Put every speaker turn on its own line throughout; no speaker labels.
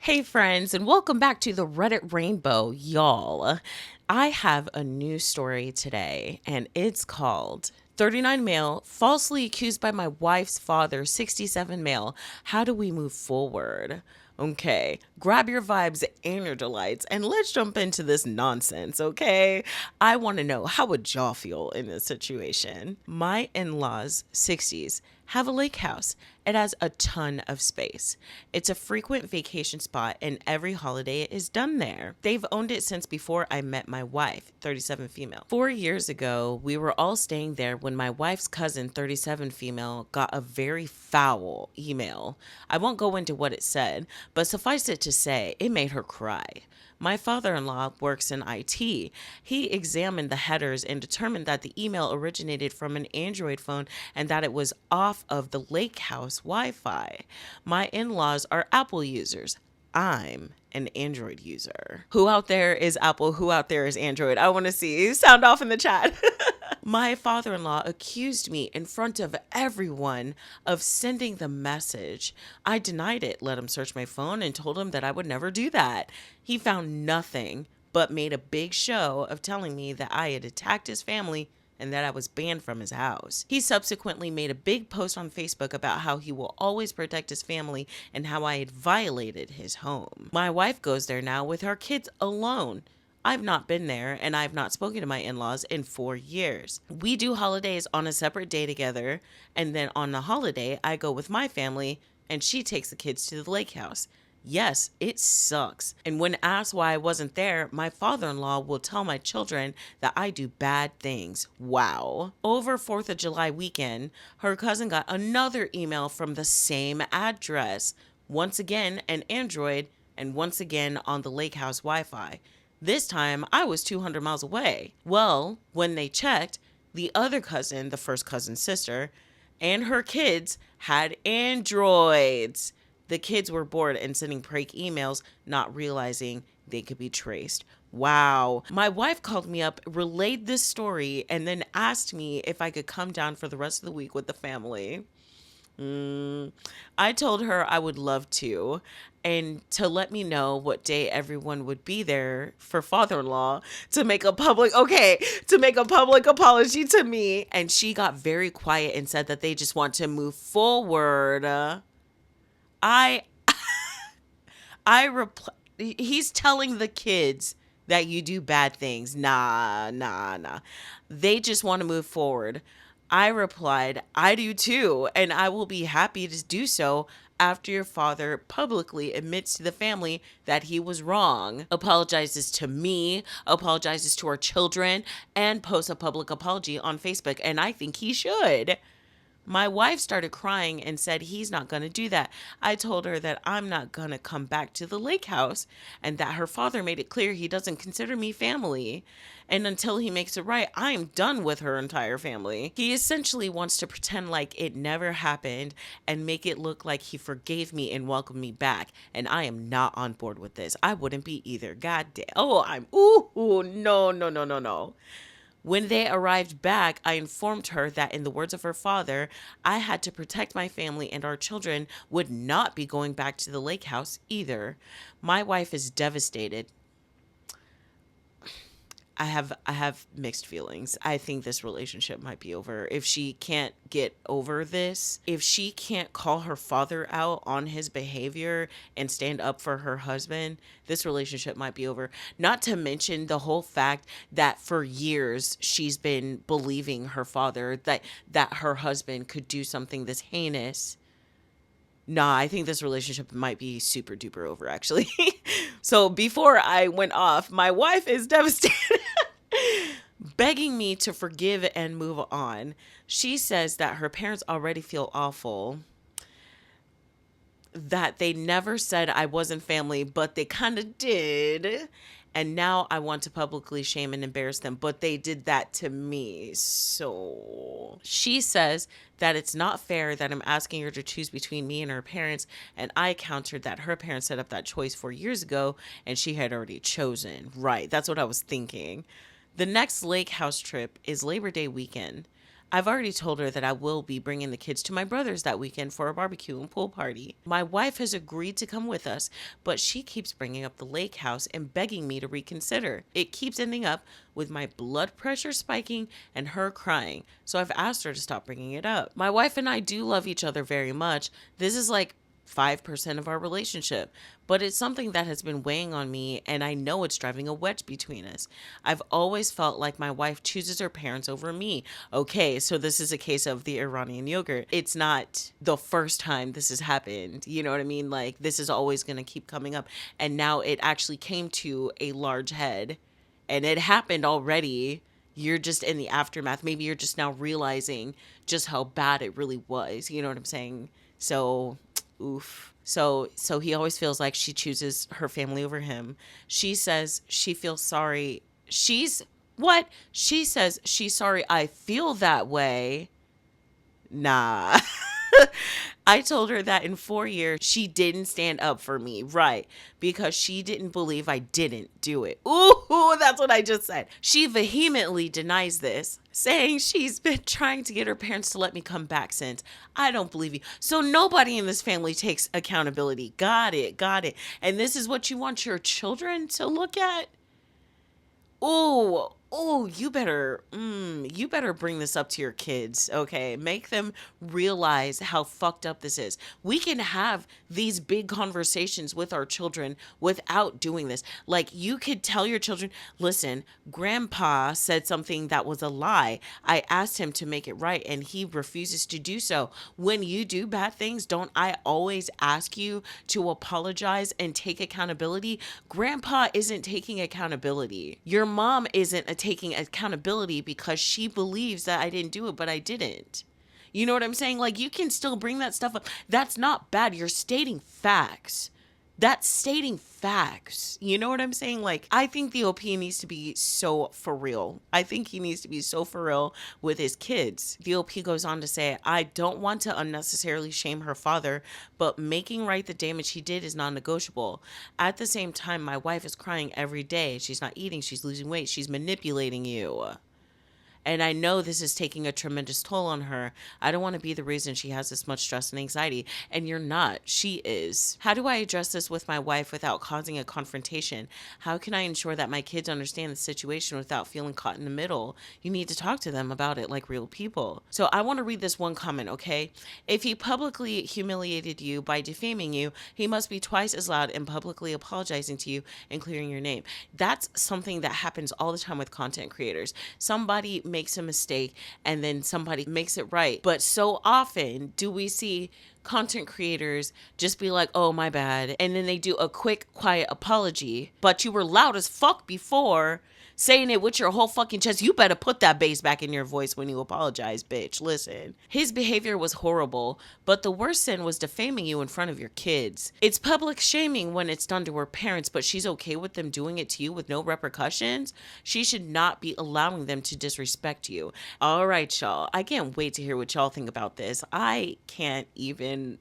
Hey friends, and welcome back to the Reddit Rainbow, y'all. I have a new story today, and it's called 39 Male Falsely Accused by My Wife's Father, 67 Male. How do we move forward? Okay, grab your vibes and your delights, and let's jump into this nonsense, okay? I want to know, how would y'all feel in this situation? My in laws, 60s, have a lake house. It has a ton of space. It's a frequent vacation spot, and every holiday is done there. They've owned it since before I met my wife, 37 female. 4 years ago, we were all staying there when my wife's cousin, 37 female, got a very foul email. I won't go into what it said, but suffice it to say, it made her cry. My father in law works in IT. He examined the headers and determined that the email originated from an Android phone and that it was off of the lake house Wi Fi. My in laws are Apple users. I'm an Android user. Who out there is Apple? Who out there is Android? I want to see you sound off in the chat. My father in law accused me in front of everyone of sending the message. I denied it, let him search my phone, and told him that I would never do that. He found nothing, but made a big show of telling me that I had attacked his family and that I was banned from his house. He subsequently made a big post on Facebook about how he will always protect his family and how I had violated his home. My wife goes there now with her kids alone. I've not been there and I've not spoken to my in laws in 4 years. We do holidays on a separate day together, and then on the holiday, I go with my family and she takes the kids to the lake house. Yes, it sucks. And when asked why I wasn't there, my father in law will tell my children that I do bad things. Wow. Over 4th of July weekend, her cousin got another email from the same address. Once again, an Android, and once again on the lake house Wi Fi. This time, I was 200 miles away. Well, when they checked, the other cousin, the first cousin's sister, and her kids had Androids. The kids were bored and sending prank emails, not realizing they could be traced. Wow. My wife called me up, relayed this story, and then asked me if I could come down for the rest of the week with the family. I told her I would love to, and to let me know what day everyone would be there for father-in-law to make a public apology to me. And she got very quiet and said that they just want to move forward. I I reply, he's telling the kids that you do bad things. Nah. They just want to move forward. I replied, I do too, and I will be happy to do so after your father publicly admits to the family that he was wrong, apologizes to me, apologizes to our children, and posts a public apology on Facebook, and I think he should. My wife started crying and said he's not going to do that. I told her that I'm not going to come back to the lake house and that her father made it clear he doesn't consider me family. And until he makes it right, I am done with her entire family. He essentially wants to pretend like it never happened and make it look like he forgave me and welcomed me back. And I am not on board with this. I wouldn't be either. God damn. Oh, no. When they arrived back, I informed her that, in the words of her father, I had to protect my family and our children would not be going back to the lake house either. My wife is devastated. I have mixed feelings. I think this relationship might be over. If she can't get over this, if she can't call her father out on his behavior and stand up for her husband, this relationship might be over. Not to mention the whole fact that for years she's been believing her father that her husband could do something this heinous. Nah, I think this relationship might be super duper over, actually. So before I went off, my wife is devastated, begging me to forgive and move on. She says that her parents already feel awful, that they never said I wasn't family, but they kind of did. And now I want to publicly shame and embarrass them, but they did that to me. So she says that it's not fair that I'm asking her to choose between me and her parents. And I countered that her parents set up that choice 4 years ago and she had already chosen. Right. That's what I was thinking. The next lake house trip is Labor Day weekend. I've already told her that I will be bringing the kids to my brother's that weekend for a barbecue and pool party. My wife has agreed to come with us, but she keeps bringing up the lake house and begging me to reconsider. It keeps ending up with my blood pressure spiking and her crying, so I've asked her to stop bringing it up. My wife and I do love each other very much. This is like 5% of our relationship, but it's something that has been weighing on me, and I know it's driving a wedge between us. I've always felt like my wife chooses her parents over me. Okay, so this is a case of the Iranian yogurt. It's not the first time this has happened. You know what I mean? Like, this is always going to keep coming up, and now it actually came to a large head, and it happened already. You're just in the aftermath. Maybe you're just now realizing just how bad it really was. You know what I'm saying? So, oof. So he always feels like she chooses her family over him. She says she feels sorry. What? She says she's sorry I feel that way. Nah. I told her that in 4 years, she didn't stand up for me, right? Because she didn't believe I didn't do it. Ooh, that's what I just said. She vehemently denies this, saying she's been trying to get her parents to let me come back since. I don't believe you. So nobody in this family takes accountability. Got it. And this is what you want your children to look at? Oh, you better bring this up to your kids, okay? Make them realize how fucked up this is. We can have these big conversations with our children without doing this. Like, you could tell your children, listen, grandpa said something that was a lie. I asked him to make it right, and he refuses to do so. When you do bad things, don't I always ask you to apologize and take accountability? Grandpa isn't taking accountability. Your mom isn't taking accountability because she believes that I didn't do it, but I didn't. You know what I'm saying? Like, you can still bring that stuff up. That's not bad. You're stating facts. That's stating facts. You know what I'm saying? Like, I think the OP needs to be so for real. I think he needs to be so for real with his kids. The OP goes on to say, I don't want to unnecessarily shame her father, but making right the damage he did is non-negotiable. At the same time, my wife is crying every day. She's not eating. She's losing weight. She's manipulating you. And I know this is taking a tremendous toll on her. I don't want to be the reason she has this much stress and anxiety. And you're not. She is. How do I address this with my wife without causing a confrontation? How can I ensure that my kids understand the situation without feeling caught in the middle? You need to talk to them about it like real people. So I want to read this one comment, okay? If he publicly humiliated you by defaming you, he must be twice as loud in publicly apologizing to you and clearing your name. That's something that happens all the time with content creators. Somebody makes a mistake and then somebody makes it right. But so often do we see content creators just be like, oh, my bad. And then they do a quick, quiet apology. But you were loud as fuck before, saying it with your whole fucking chest. You better put that bass back in your voice when you apologize, bitch. Listen, his behavior was horrible, but the worst sin was defaming you in front of your kids. It's public shaming when it's done to her parents, but she's okay with them doing it to you with no repercussions. She should not be allowing them to disrespect you. All right, y'all. I can't wait to hear what y'all think about this. I can't even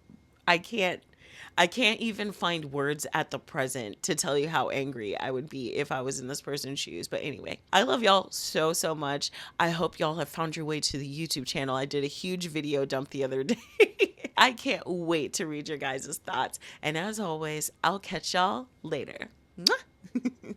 find words at the present to tell you how angry I would be if I was in this person's shoes. But anyway, I love y'all so, so much. I hope y'all have found your way to the YouTube channel. I did a huge video dump the other day. I can't wait to read your guys' thoughts. And as always, I'll catch y'all later. Mwah!